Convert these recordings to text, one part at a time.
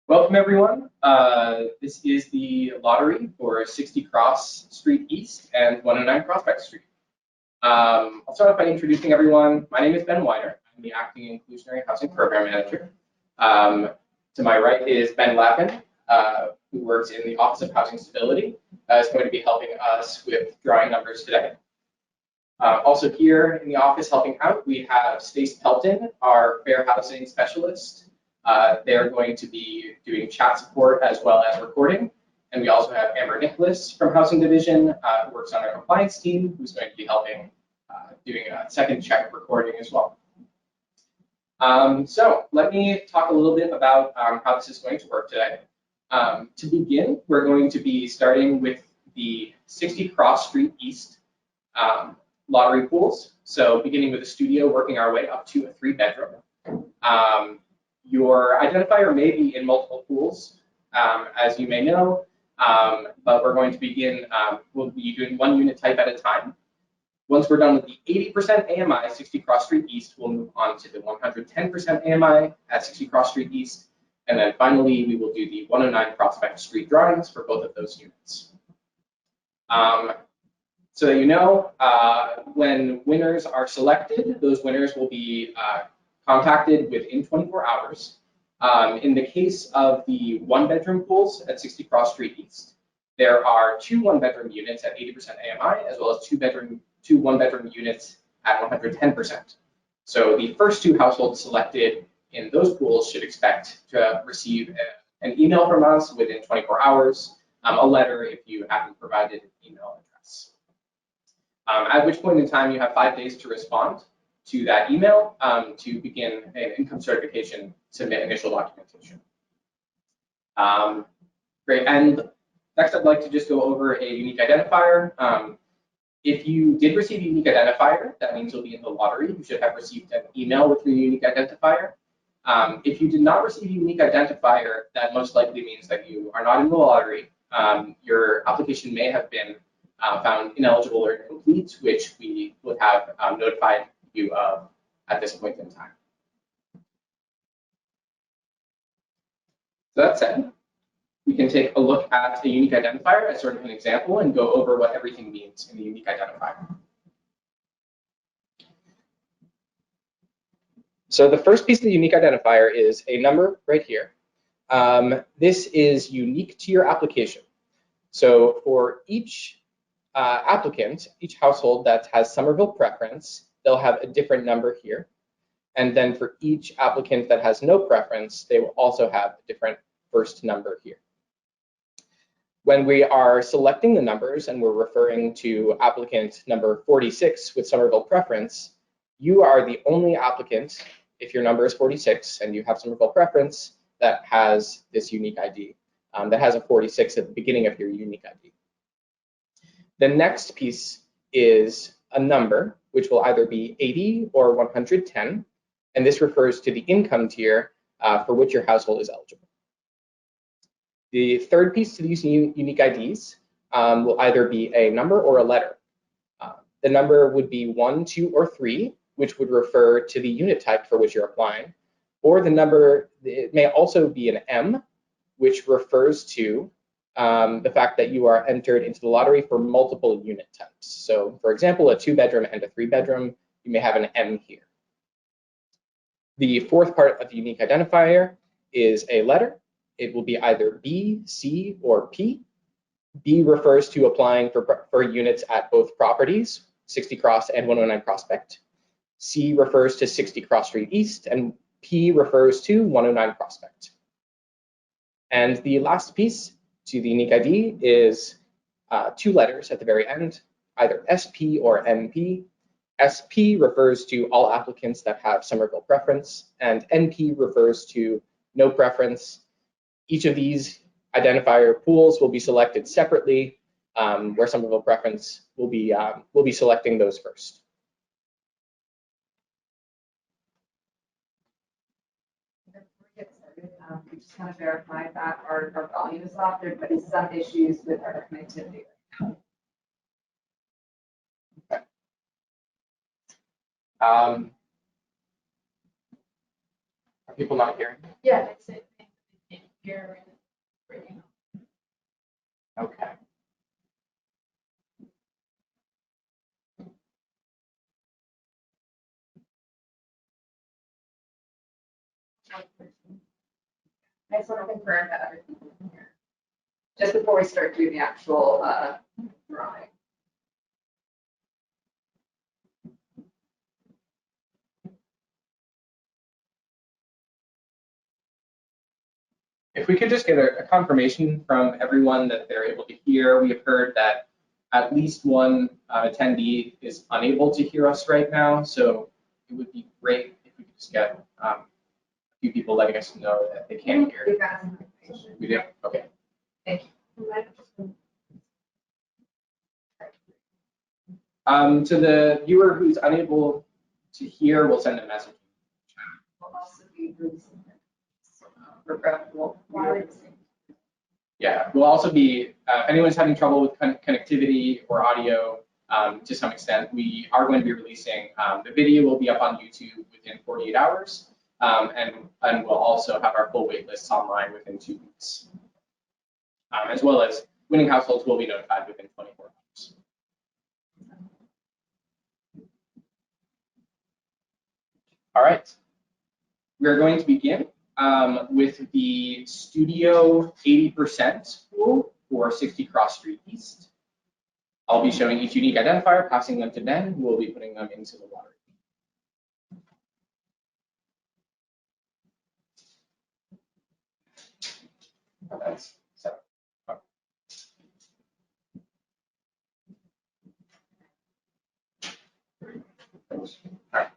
Welcome, everyone. This is the lottery for 60 Cross Street East and 109 Prospect Street. I'll start off by introducing everyone. My name is Ben Weiner. I'm the Acting Inclusionary Housing Program Manager. To my right is Ben Lappin, who works in the Office of Housing Stability. Is going to be helping us with drawing numbers today. Also here in the office helping out, we have Stace Pelton, our Fair Housing Specialist. They're going to be doing chat support as well as recording. And we also have Amber Nicholas from Housing Division, who works on our compliance team, who's going to be helping doing a second check recording as well. So let me talk a little bit about how this is going to work today. To begin, we're going to be starting with the 60 Cross Street East lottery pools. So beginning with a studio, working our way up to a 3-bedroom. Your identifier may be in multiple pools, as you may know, but we're going to begin, we'll be doing one unit type at a time. Once we're done with the 80% AMI, 60 Cross Street East, we'll move on to the 110% AMI at 60 Cross Street East. And then finally, we will do the 109 Prospect Street drawings for both of those units. So that you know, when winners are selected, those winners will be contacted within 24 hours. In the case of the 1-bedroom pools at 60 Cross Street East, there are 2 1-bedroom units at 80% AMI, as well as 2 1-bedroom units at 110%. So the first 2 households selected in those pools should expect to receive an email from us within 24 hours, a letter if you haven't provided an email address. At which point in time you have 5 days to respond to that email to begin an income certification, submit initial documentation. Great, and next I'd like to just go over a unique identifier. If you did receive a unique identifier, that means you'll be in the lottery. You should have received an email with your unique identifier. If you did not receive a unique identifier, that most likely means that you are not in the lottery. Your application may have been found ineligible or incomplete, which we would have notified you of at this point in time. So that said, we can take a look at a unique identifier as sort of an example and go over what everything means in the unique identifier. So the first piece of the unique identifier is a number right here. This is unique to your application. So for each applicant, each household that has Somerville preference, they'll have a different number here. And then for each applicant that has no preference, they will also have a different first number here. When we are selecting the numbers and we're referring to applicant number 46 with Somerville preference, you are the only applicant, if your number is 46 and you have Somerville preference, that has this unique ID, that has a 46 at the beginning of your unique ID. The next piece is a number, which will either be 80 or 110, and this refers to the income tier for which your household is eligible. The third piece to these unique IDs will either be a number or a letter. The number would be 1, 2, or 3, which would refer to the unit type for which you're applying, or the number, it may also be an M, which refers to the fact that you are entered into the lottery for multiple unit types. So for example, a 2-bedroom and a 3-bedroom, you may have an M here. The fourth part of the unique identifier is a letter. It will be either B, C, or P. B refers to applying for units at both properties, 60 Cross and 109 Prospect. C refers to 60 Cross Street East, and P refers to 109 Prospect. And the last piece to the unique ID is 2 letters at the very end, either SP or MP. SP refers to all applicants that have Somerville preference, and NP refers to no preference. Each of these identifier pools will be selected separately, where Somerville preference will be selecting those first. We just want to verify that our volume is off. There have been some issues with our connectivity. Okay. Are people not hearing? Yeah, it's it. here and Okay. I just want to confirm that everything's in here. Just before we start doing the actual drawing. If we could just get a confirmation from everyone that they're able to hear. We have heard that at least one attendee is unable to hear us right now, so it would be great if we could just get a few people letting us know that they can't hear. We got some information. We do? Okay. Thank you. To the viewer who's unable to hear, we'll send a message. We'll also be releasing it. Regrettable. Yeah, we'll also be, if anyone's having trouble with connectivity or audio to some extent, we are going to be releasing, the video will be up on YouTube within 48 hours, and we'll also have our full wait lists online within 2 weeks. As well as winning households will be notified within 24 hours. All right, we're going to begin with the Studio 80% pool for 60 Cross Street East. I'll be showing each unique identifier, passing them to Ben, who will be putting them into the lottery. That's set up. All right.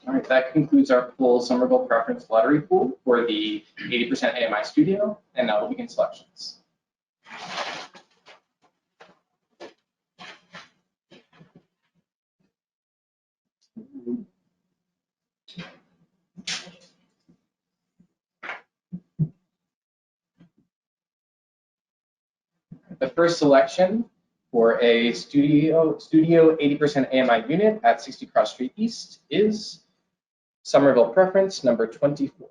All right, that concludes our full Somerville preference lottery pool for the 80% AMI studio, and now we'll begin selections. The first selection for a studio 80% AMI unit at 60 Cross Street East is Somerville preference number 24.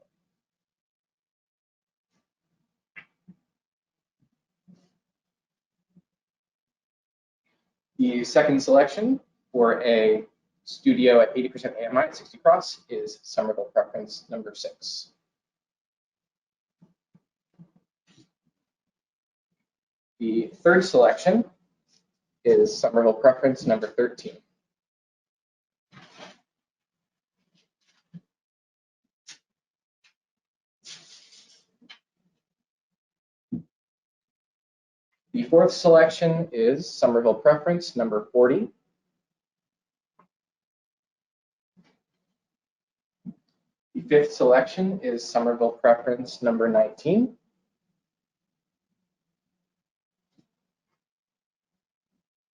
The second selection for a studio at 80% AMI at 60 Cross is Somerville preference number 6. The third selection is Somerville preference number 13. The fourth selection is Somerville preference number 40. The fifth selection is Somerville preference number 19.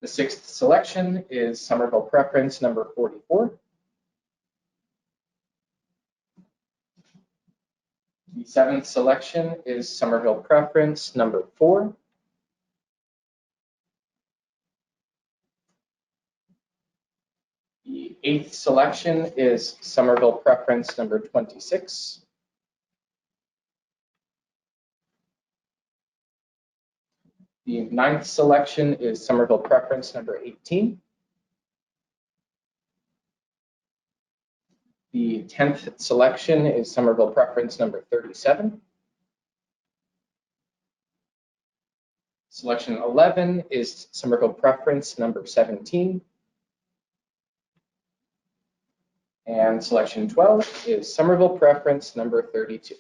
The sixth selection is Somerville preference number 44. The seventh selection is Somerville preference number 4. The eighth selection is Somerville preference number 26. The ninth selection is Somerville preference number 18. The 10th selection is Somerville preference number 37. Selection 11 is Somerville preference number 17. And selection 12 is Somerville preference number 32.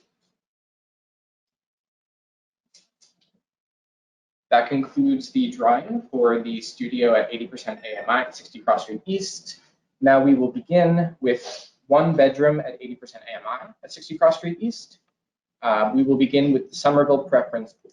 That concludes the drawing for the studio at 80% AMI at 60 Cross Street East. Now we will begin with one bedroom at 80% AMI at 60 Cross Street East. We will begin with the Somerville preference pool.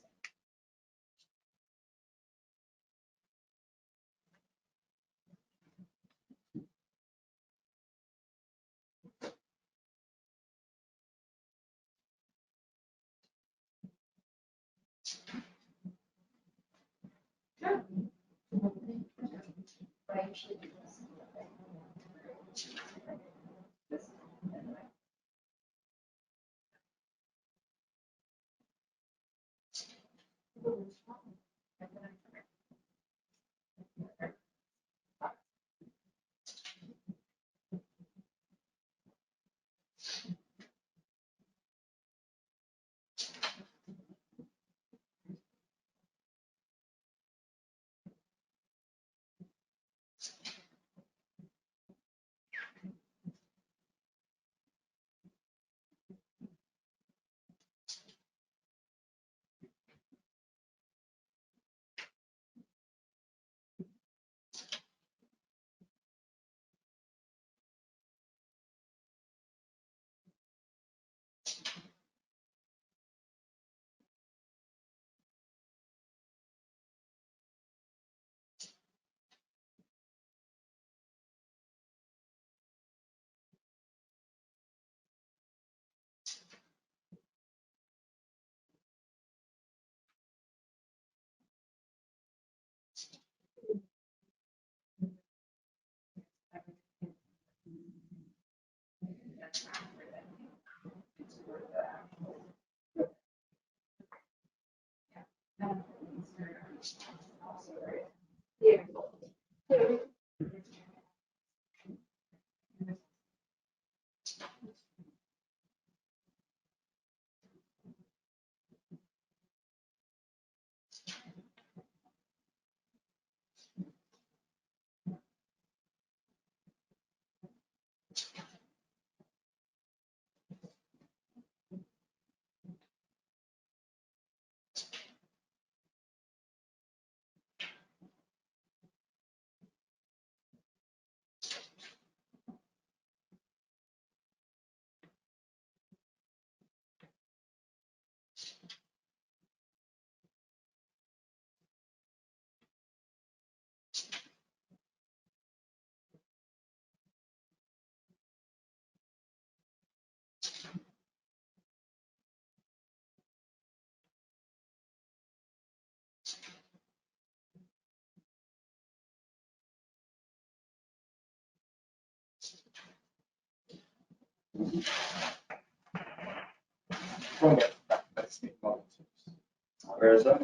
Where is that?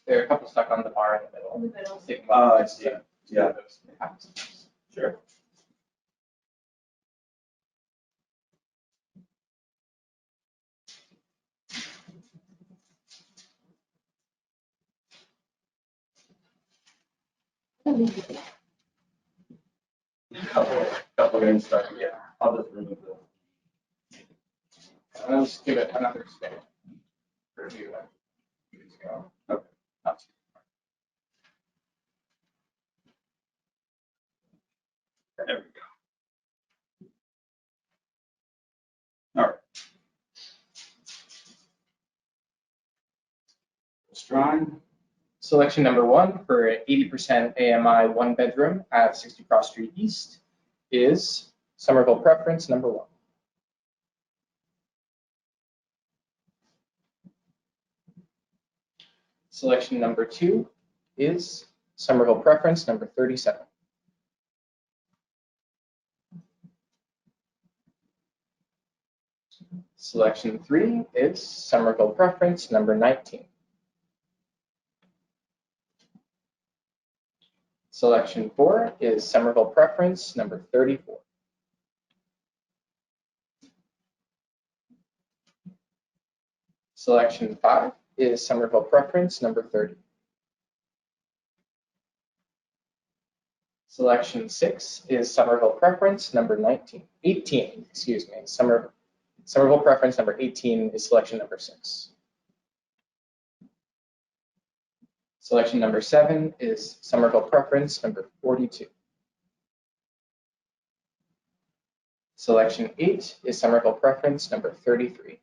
There are a couple stuck on the bar in the middle. In the middle. Oh, I see. Yeah. Sure. Couple games stuck. Yeah, I'll just remove them. I'll just give it another spin. Review it. Okay. There we go. All right. drawing. Selection number 1 for 80% AMI 1-bedroom at 60 Cross Street East is Somerville preference number 1. Selection number 2 is Somerville preference number 37. Selection 3 is Somerville preference number 19. Selection 4 is Somerville preference number 34. Selection 5 is Somerville preference number 30. Selection 6 is Somerville preference number 18, excuse me. Somerville preference number 18 is selection number 6. Selection number 7 is Somerville preference number 42. Selection 8 is Somerville preference number 33.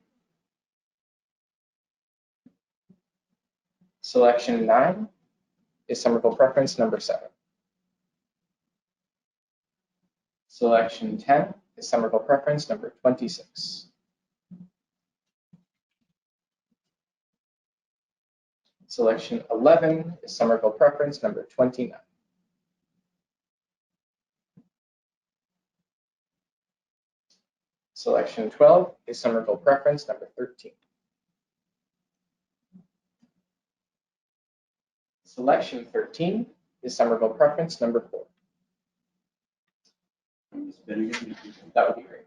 Selection 9 is Somerville preference number 7. Selection 10 is Somerville preference number 26. Selection 11 is Somerville preference number 29. Selection 12 is Somerville preference number 13. Selection 13 is Somerville preference number 4. That would be great.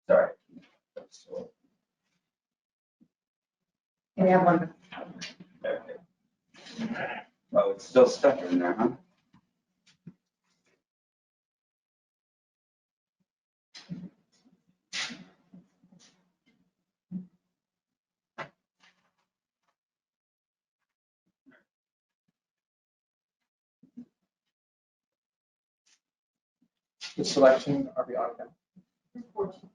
Sorry. Can we have one? Oh, it's still stuck in there, huh? Which selection are we on now? 14.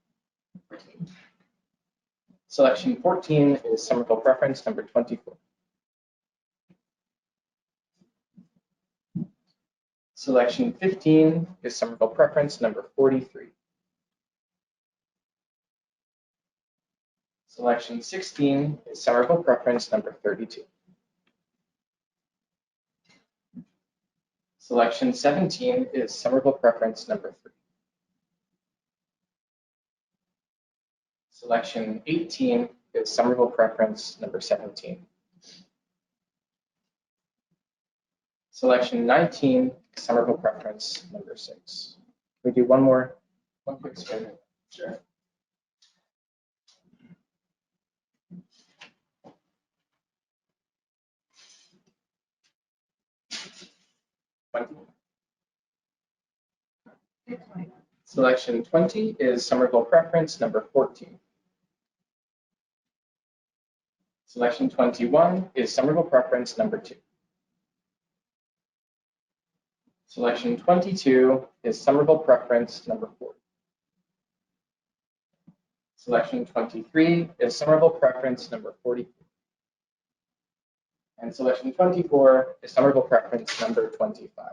Selection 14 is Somerville preference number 24. Selection 15 is Somerville preference number 43. Selection 16 is Somerville preference number 32. Selection 17 is Somerville preference number 3. Selection 18 is Somerville preference number 17. Selection 19 is Somerville preference number 6. Can we do one quick spin? Sure. Selection 20 is Somerville preference number 14. Selection 21 is Somerville preference number 2. Selection 22 is Somerville preference number 4. Selection 23 is Somerville preference number 44. And selection 24 is Somerville preference number 25.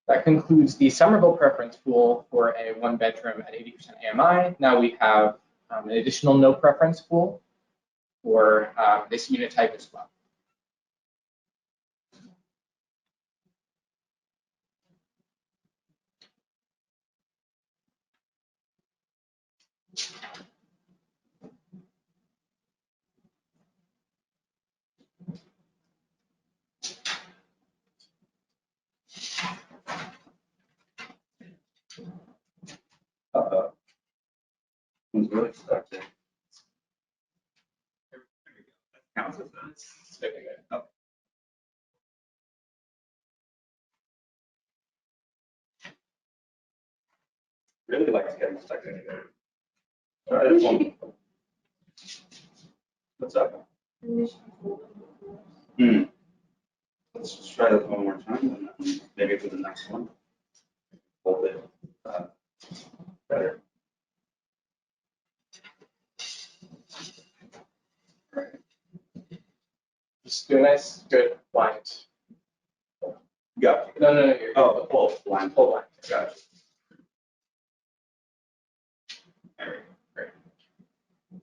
That concludes the Somerville preference pool for a 1-bedroom at 80% AMI. Now we have an additional no preference pool for this unit type as well. Uh-oh. Who's really stuck there? There we go. That counts as It's very good. Oh. really like to get my second together. Try this one. What's up? Let's just try this one more time, and then maybe for the next one. Hold it better. Just do a nice, good blind. Yeah. No, you're Oh, full blind. full blind. Gotcha. There we go. Great.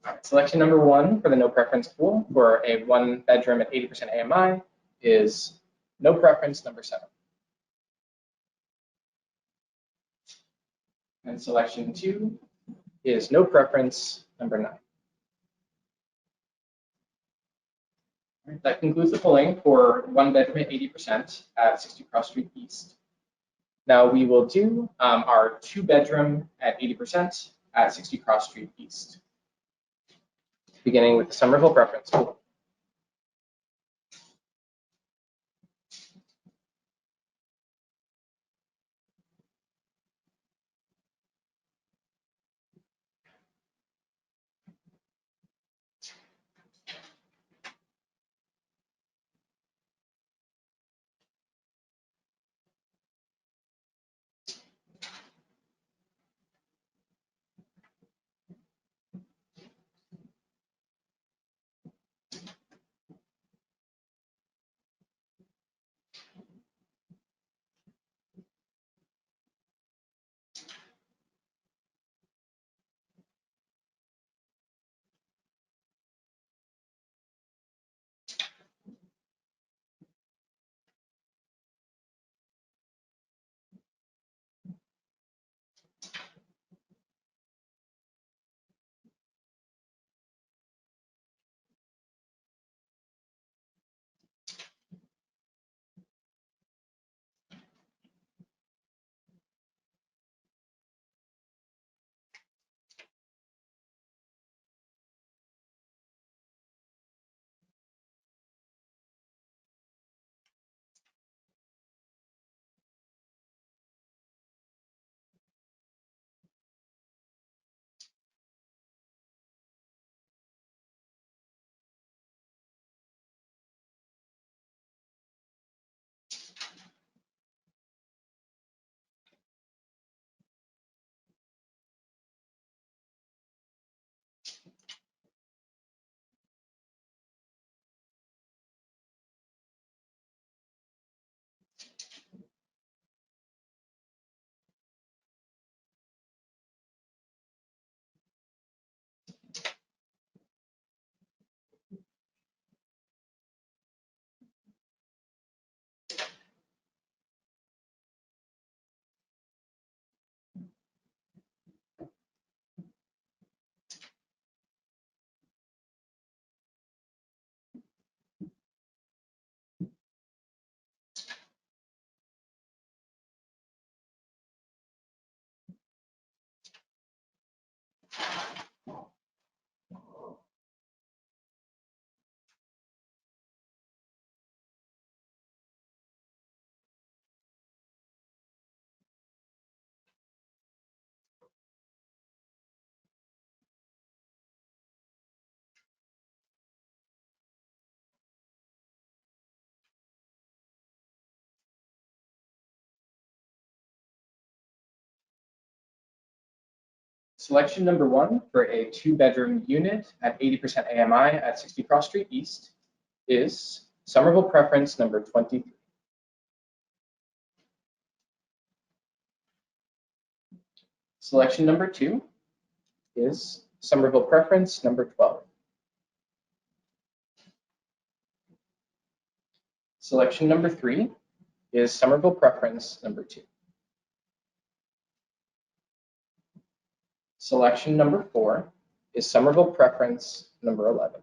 All right, selection number 1 for the no preference pool for a 1-bedroom at 80% AMI is no preference number 7. And selection 2 is no preference number 9. All right, that concludes the polling for 1-bedroom at 80% at 60 Cross Street East. Now we will do our 2-bedroom at 80% at 60 Cross Street East, beginning with the Somerville preference pool. Selection number 1 for a 2-bedroom unit at 80% AMI at 60 Cross Street East is Somerville preference number 23. Selection number 2 is Somerville preference number 12. Selection number 3 is Somerville preference number 2. Selection number 4 is Somerville preference number 11.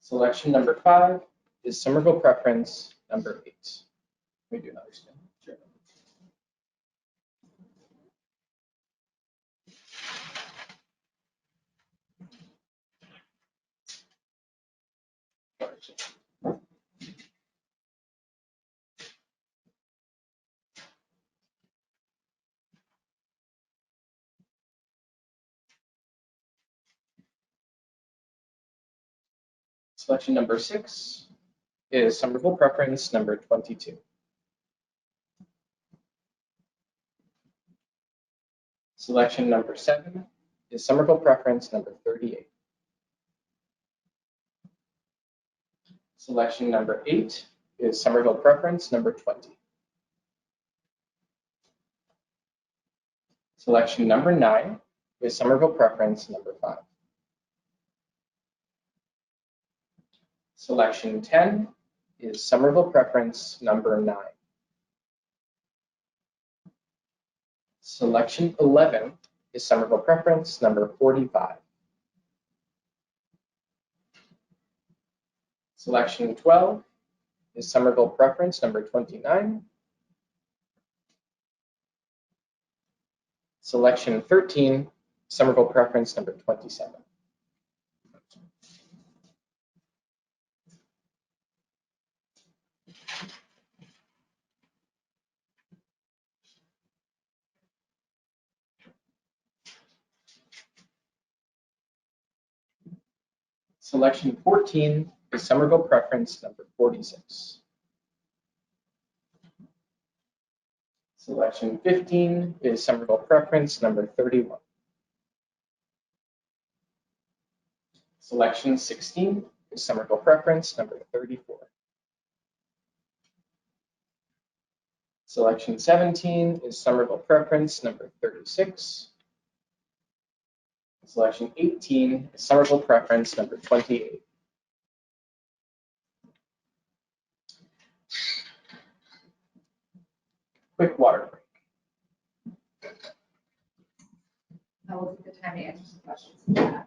Selection number 5 is Somerville preference number 8. Let me do another spin. Sure. Selection number 6 is summable preference number 22. Selection number 7 is summable preference number 38. Selection number 8 is Somerville preference number 20. Selection number 9 is Somerville preference number 5. Selection 10 is Somerville preference number 9. Selection 11 is Somerville preference number 45. Selection 12 is Somerville preference number 29. Selection 13, Somerville preference number 27. Selection 14 is Somerville preference number 46. Selection 15 is Somerville preference number 31. Selection 16 is Somerville preference number 34. Selection 17 is Somerville preference number 36. Selection 18 is Somerville preference number 28. Quick water break. I will take the time to answer some questions.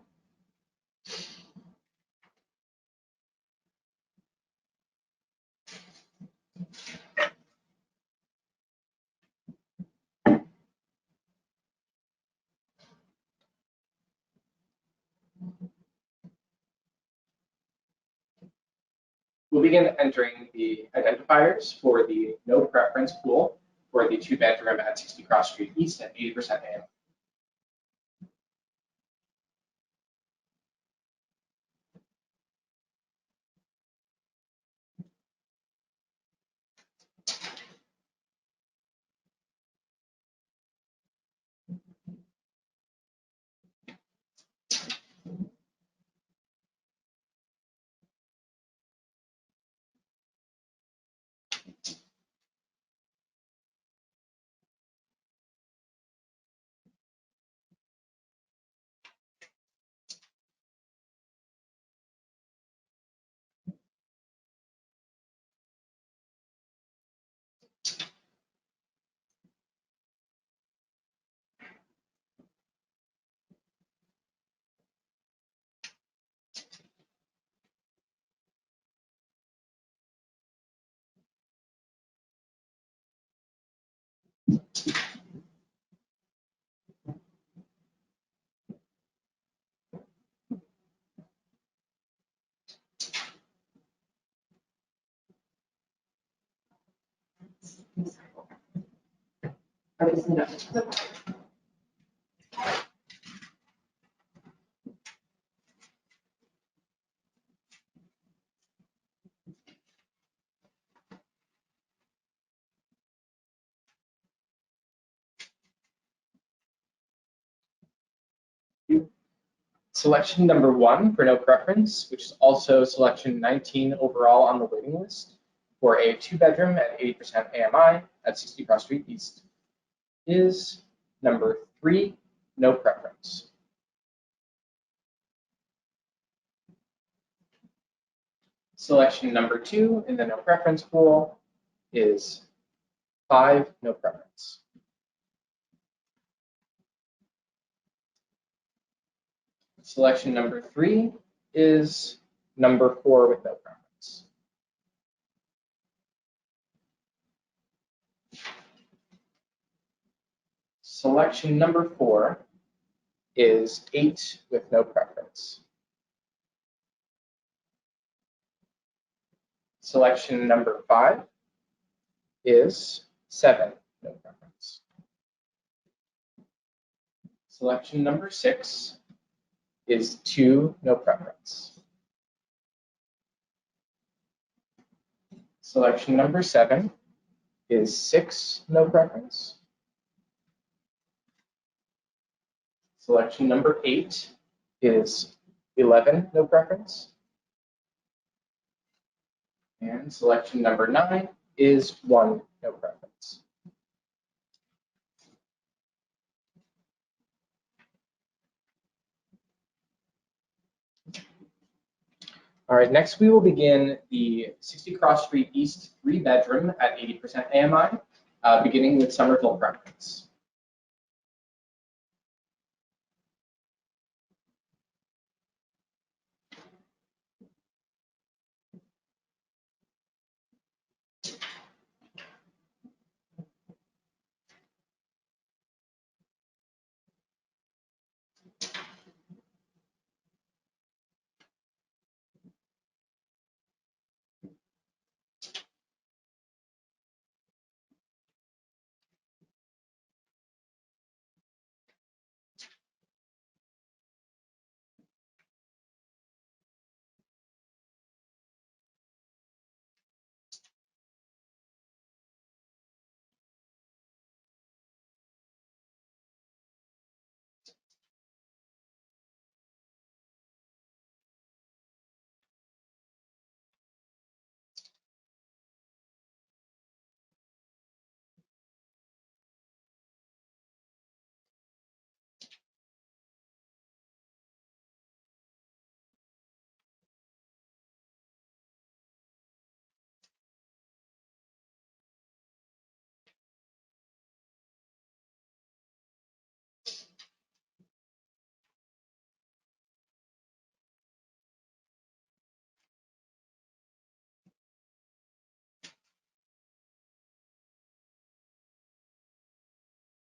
We'll begin entering the identifiers for the no preference pool for the 2-bedroom at 60 Cross Street East at 80% AM. Selection number 1 for no preference, which is also selection 19 overall on the waiting list for a 2-bedroom at 80% AMI at 60 Cross Street East, is number 3, no preference. Selection number 2 in the no preference pool is 5, no preference. Selection number 3 is number 4 with no preference. Selection number 4 is 8 with no preference. Selection number 5 is 7, no preference. Selection number 6 is 2, no preference. Selection number 7 is 6, no preference. Selection number 8 is 11, no preference. And selection number 9 is 1, no preference. All right, next we will begin the 60 Cross Street East 3-bedroom at 80% AMI, beginning with Somerville preference.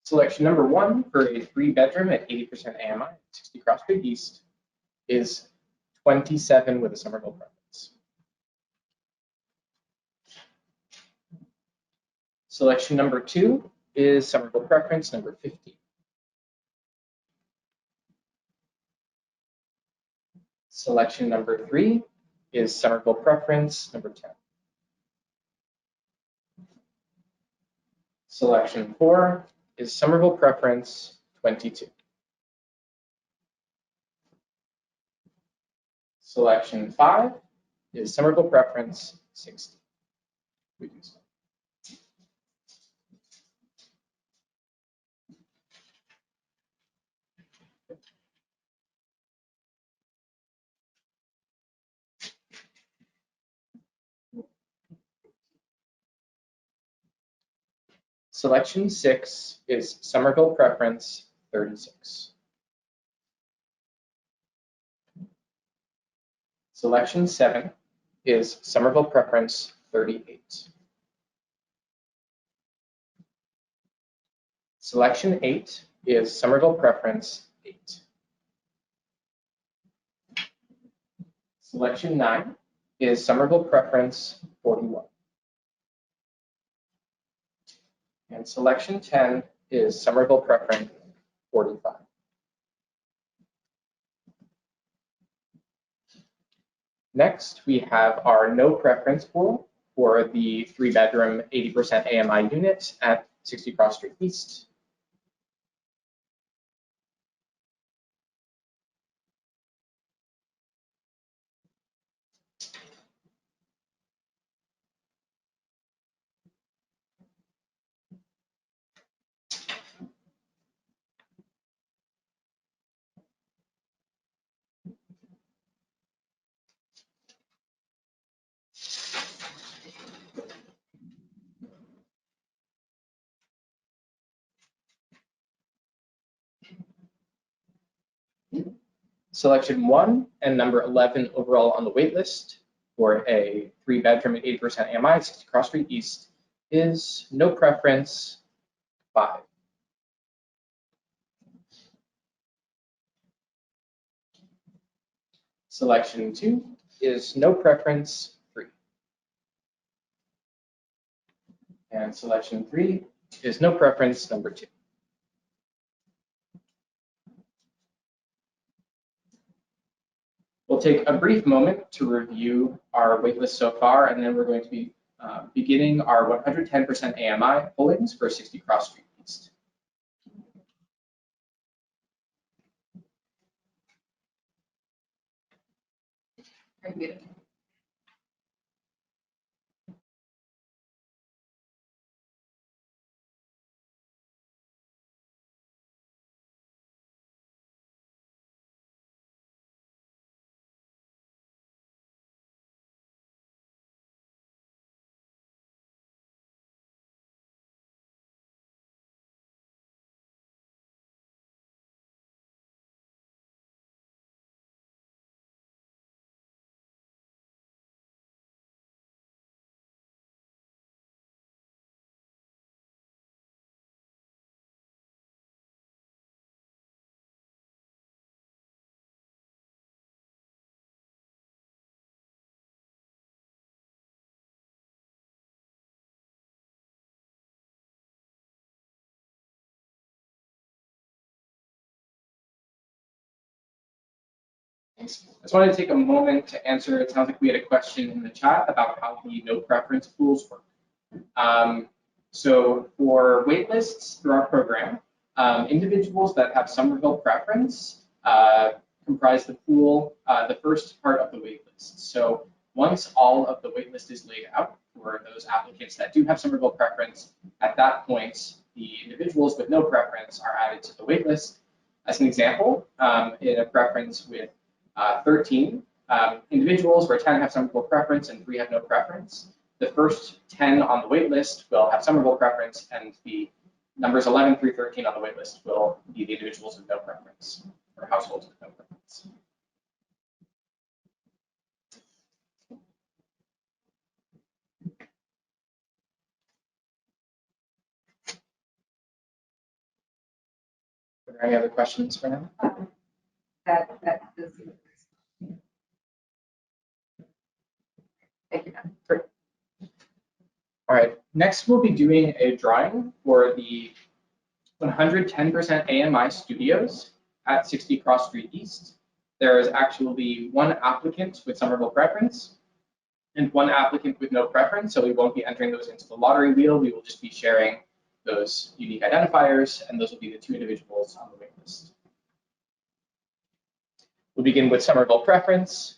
Selection number 1 for a 3-bedroom at 80% AMI, 60 Cross Street East, is 27 with a Somerville preference. Selection number 2 is Somerville preference number 15. Selection number 3 is Somerville preference number 10. Selection 4 is Somerville preference 22. Selection 5 is Somerville preference 60. Selection 6 is Somerville preference 36. Selection 7 is Somerville preference 38. Selection 8 is Somerville preference 8. Selection 9 is Somerville preference 41. And selection 10 is Somerville preference 45. Next, we have our no preference pool for the 3-bedroom 80% AMI unit at 60 Cross Street East. Selection 1 and number 11 overall on the wait list for a 3-bedroom at 80% AMI at 60 Cross Street East is no preference 5. Selection 2 is no preference 3. And selection 3 is no preference number 2. We'll take a brief moment to review our waitlist so far, and then we're going to be beginning our 110% AMI holdings for 60 Cross Street East. Very good. Thanks. I just wanted to take a moment to answer, it sounds like we had a question in the chat about how the no preference pools work. So for waitlists through our program, individuals that have Somerville preference comprise the pool, the first part of the waitlist. So once all of the waitlist is laid out for those applicants that do have Somerville preference, at that point, the individuals with no preference are added to the waitlist. As an example, in a preference with 13 individuals where 10 have Somerville preference and 3 have no preference. The first 10 on the wait list will have Somerville preference, and the numbers 11 through 13 on the wait list will be the individuals with no preference, or households with no preference. Are there any other questions for now? That is. Thank you. Great. All right, next we'll be doing a drawing for the 110% AMI studios at 60 Cross Street East. There is actually one applicant with Somerville preference and one applicant with no preference, so we won't be entering those into the lottery wheel. We will just be sharing those unique identifiers, and those will be the 2 individuals on the wait list. We'll begin with Somerville preference.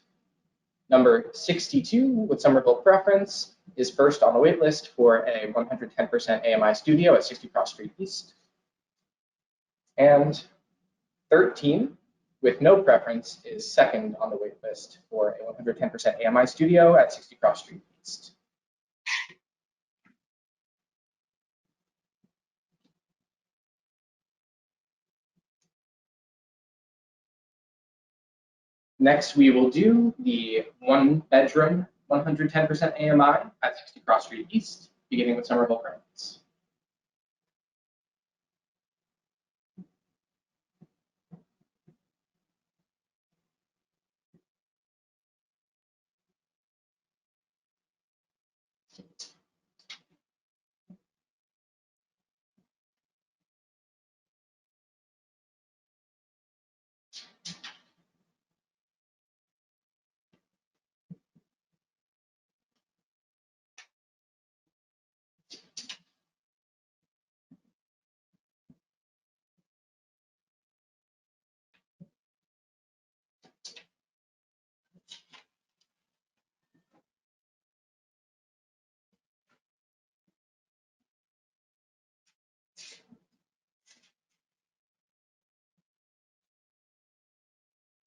Number 62 with Somerville preference is first on the wait list for a 110% AMI studio at 60 Cross Street East. And 13 with no preference is second on the wait list for a 110% AMI studio at 60 Cross Street East. Next, we will do the 1-bedroom 110% AMI at 60 Cross Street East, beginning with Somerville preference.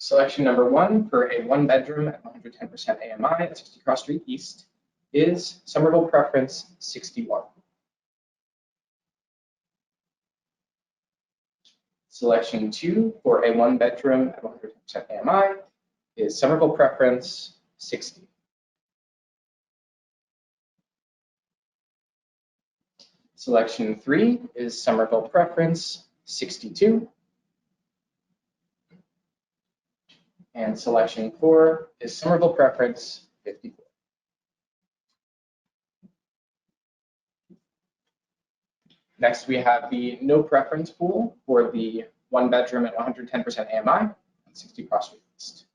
Selection number 1 for a 1-bedroom at 110% AMI at 60 Cross Street East is Somerville preference 61. Selection 2 for a 1-bedroom at 110% AMI is Somerville preference 60. Selection 3 is Somerville preference 62. And selection 4 is Somerville preference 54. Next, we have the no preference pool for the 1-bedroom at 110% AMI at 60 Cross Street East.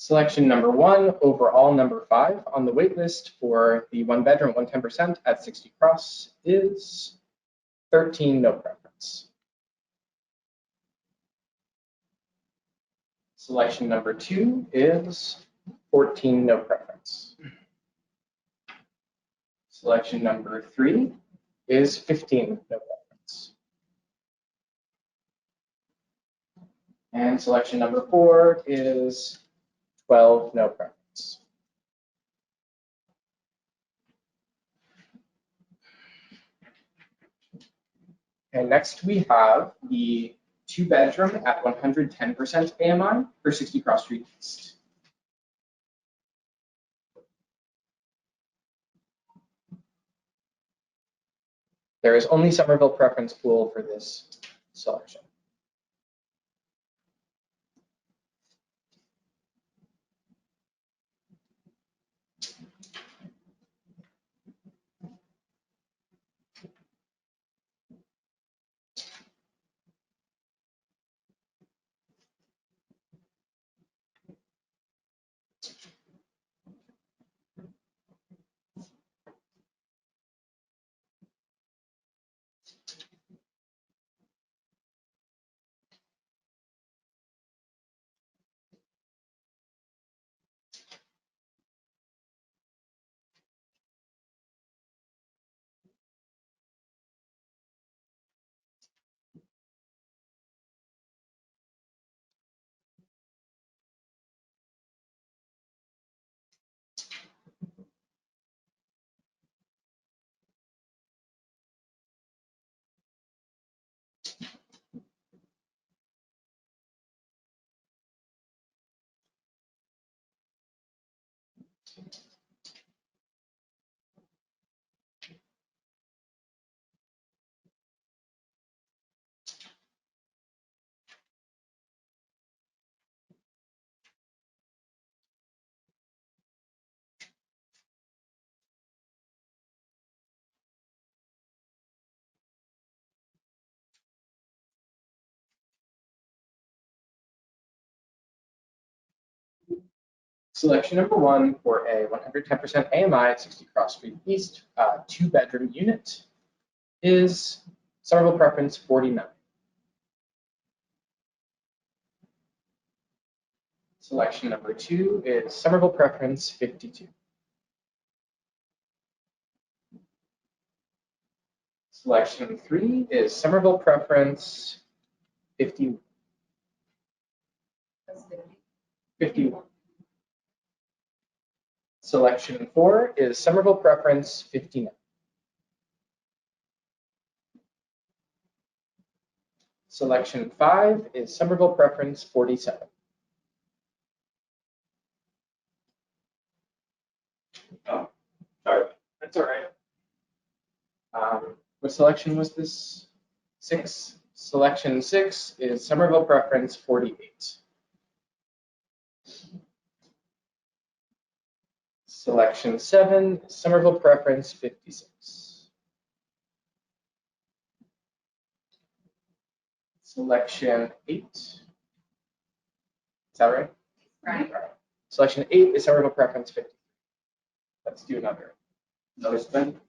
Selection number 1 over all number 5 on the wait list for the 1 bedroom 110% at 60 Cross is 13, no preference. Selection number 2 is 14, no preference. Selection number 3 is 15, no preference. And selection number 4 is 12, no preference. And next we have the 2 bedroom at 110% AMI for 60 Cross Street East. There is only Somerville preference pool for this selection. Selection number 1 for a 110% AMI at 60 Cross Street East, 2 bedroom unit is Somerville preference 49. Selection number 2 is Somerville preference 52. Selection 3 is Somerville preference 50, 51. Selection 4 is Somerville preference 59. Selection 5 is Somerville preference 47. Oh, sorry. That's all right. What selection was this? 6. Selection 6 is Somerville preference 48. Selection 7, Somerville preference 56. Selection 8. Is that right? Right. Selection 8 is Somerville preference 50. Let's do another. Another spin?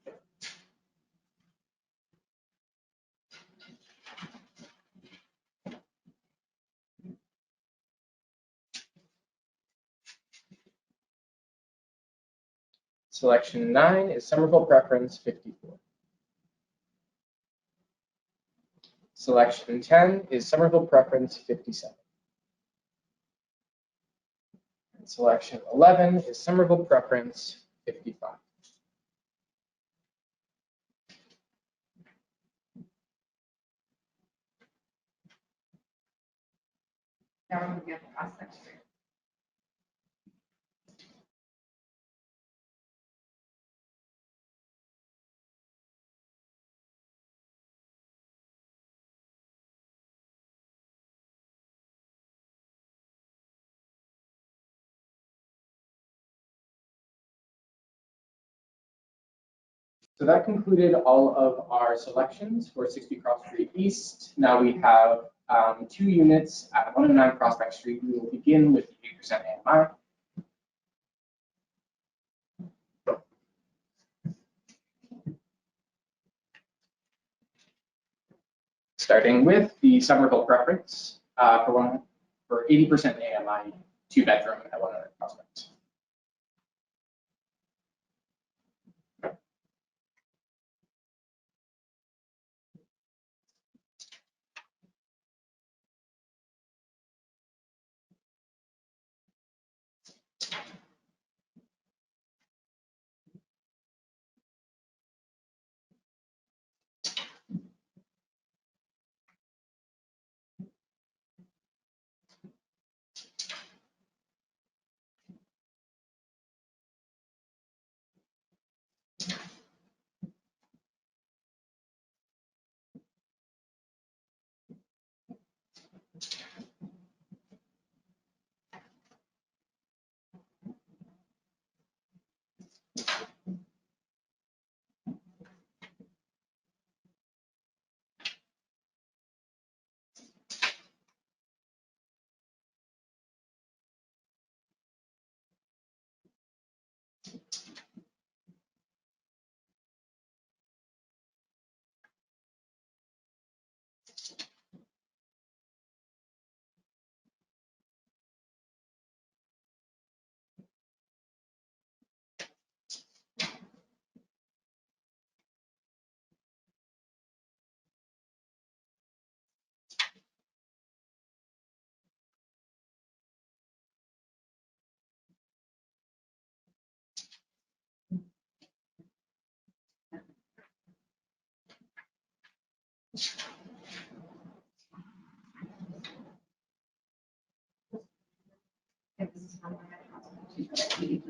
Selection 9 is Somerville preference 54. Selection 10 is Somerville preference 57. And selection 11 is Somerville preference 55. Now we're moving up to Prospect Street. So that concluded all of our selections for 60 Cross Street East. Now we have 2 units at 109 Prospect Street. We will begin with the 8% AMI. Starting with the Somerville preference for 80% AMI, 2-bedroom at 100 Prospect. If this is how long I have, 80%.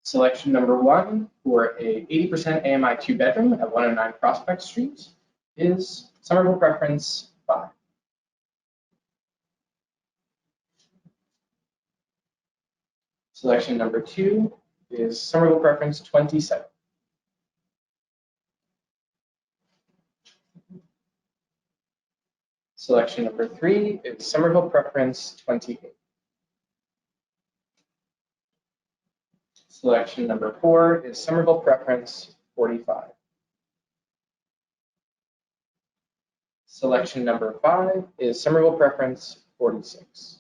Selection number 1 for a 80% AMI 2-bedroom at 109 Prospect Street is Somerville preference 5. Selection number 2 is Somerville preference 27. Selection number 3 is Somerville preference 28. Selection number 4 is Somerville preference 45. Selection number 5 is Somerville preference 46.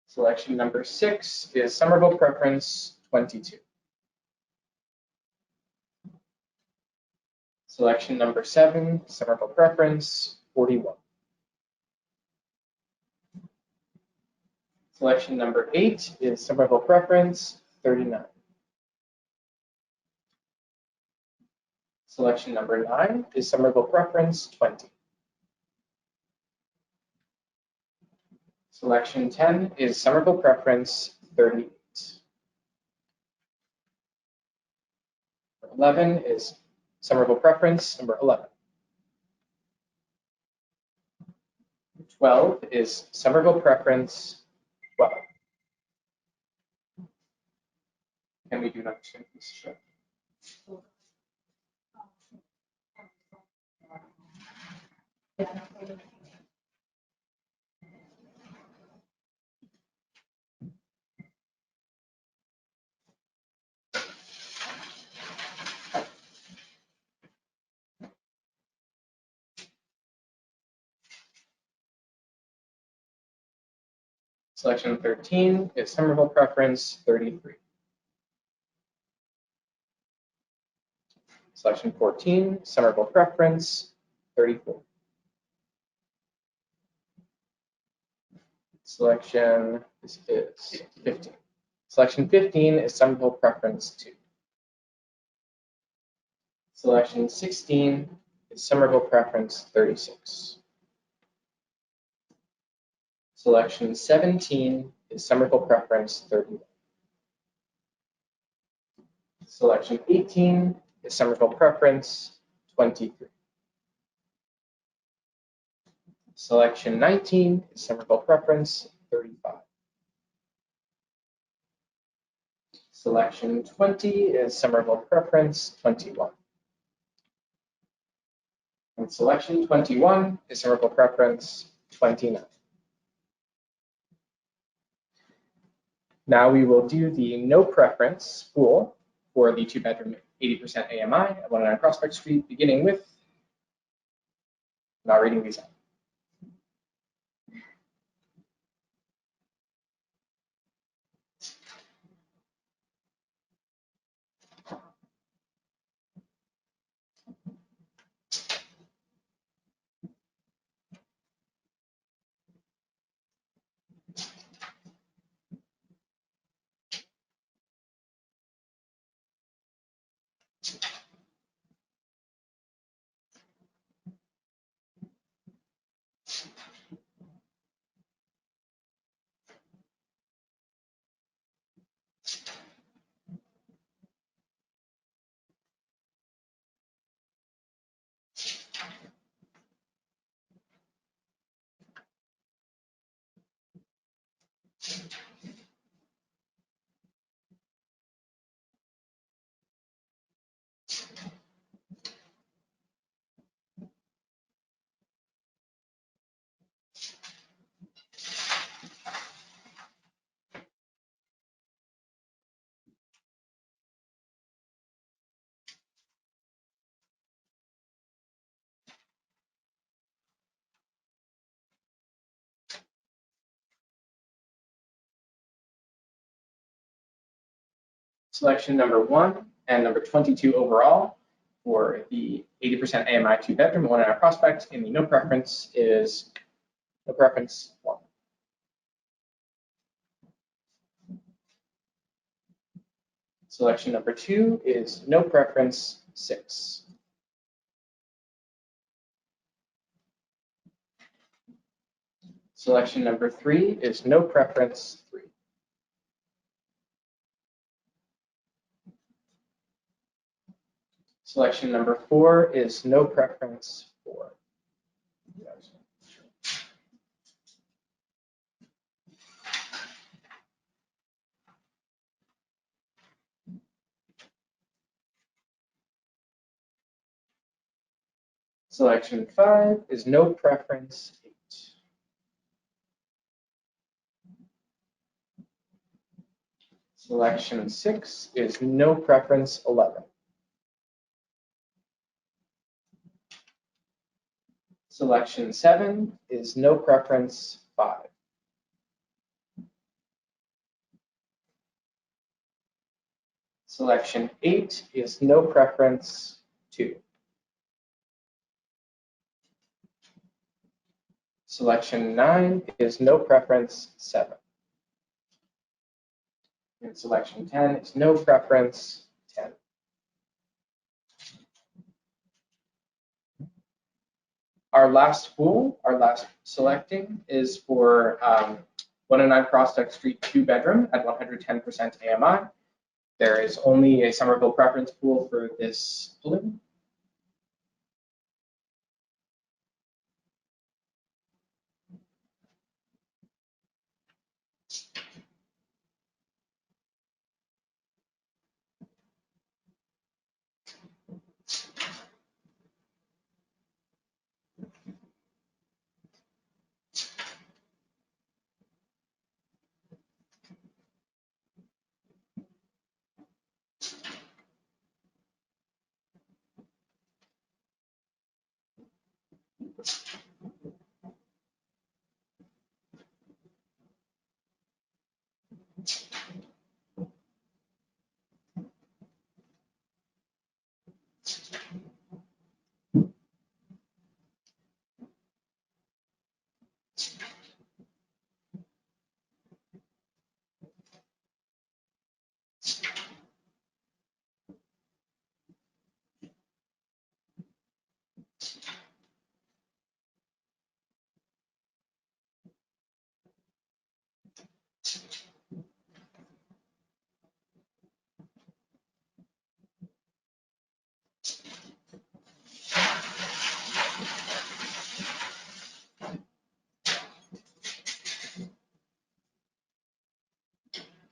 Selection number 6 is Somerville preference 22. Selection number 7, Somerville preference 41. Selection number 8 is Somerville preference 39. Selection number 9 is Somerville preference 20. Selection 10 is Somerville preference 38. 11 is Somerville preference number 11. 12 is Somerville preference 12. Can we do number 2, please? Sure. Selection 13 is Somerville preference 33. Selection 14, Somerville preference 34. Selection is 15. Selection 15 is Somerville preference 2. Selection 16 is Somerville preference 36. Selection 17 is Somerville preference 31. Selection 18 is Somerville preference 23. Selection 19 is Somerville preference 35. Selection 20 is Somerville preference 21. And selection 21 is Somerville preference 29. Now we will do the no preference pool for the 2-bedroom 80% AMI at 109 Prospect Street, beginning with, not reading these out. Selection number 1 and number 22 overall for the 80% AMI 2-bedroom 109 Prospect in the no preference is no preference 1. Selection number 2 is no preference 6. Selection number 3 is no preference 3. Selection number 4 is no preference 4. Selection 5 is no preference 8. Selection 6 is no preference 11. Selection 7 is no preference 5. Selection 8 is no preference 2. Selection 9 is no preference 7. And selection 10 is no preference 10. Our last pool, our last selecting is for 109 Prospect Street 2-bedroom at 110% AMI. There is only a Somerville preference pool for this pooling.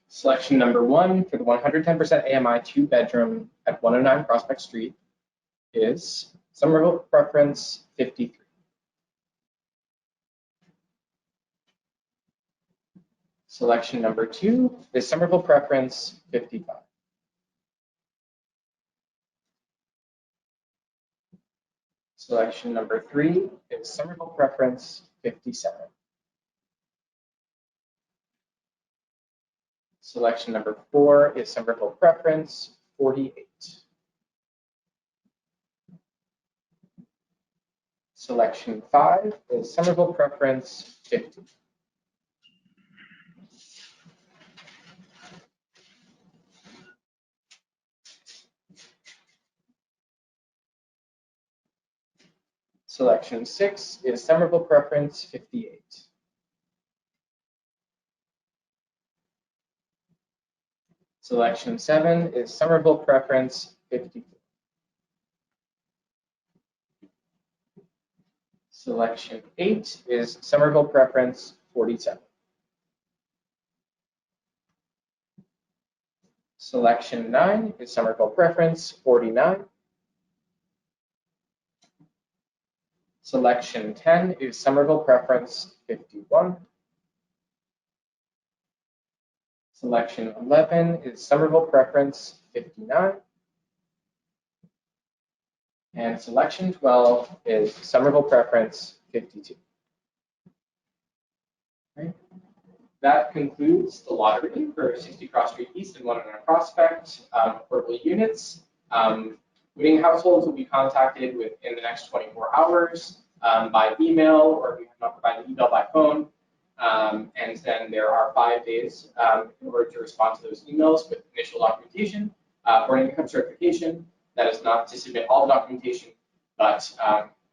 Selection number 1 for the 110% AMI 2-bedroom at 109 Prospect Street is Somerville preference 53. Selection number 2 is Somerville preference 55. Selection number 3 is Somerville preference 57. Selection number 4 is Somerville preference 48. Selection 5 is Somerville preference 50. Selection 6 is Somerville preference 58. Selection 7 is Somerville preference 54. Selection 8 is Somerville preference 47. Selection 9 is Somerville preference 49. Selection 10 is Somerville preference 51. Selection 11 is Somerville preference 59. And selection 12 is Somerville preference 52. Right. That concludes the lottery for 60 Cross Street East and 109 Prospect affordable units. Winning households will be contacted within the next 24 hours by email, or if you have not provided email, by phone. And then there are 5 days in order to respond to those emails with initial documentation for an income certification. That is not to submit all the documentation, but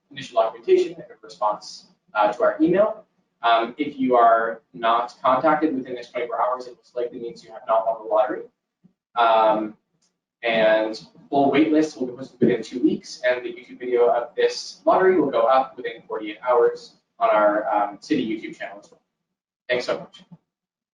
initial documentation and a response to our email. If you are not contacted within the next 24 hours, it most likely means you have not won the lottery. And full wait lists will be posted within 2 weeks, and the YouTube video of this lottery will go up within 48 hours on our city YouTube channel as well. Thanks so much.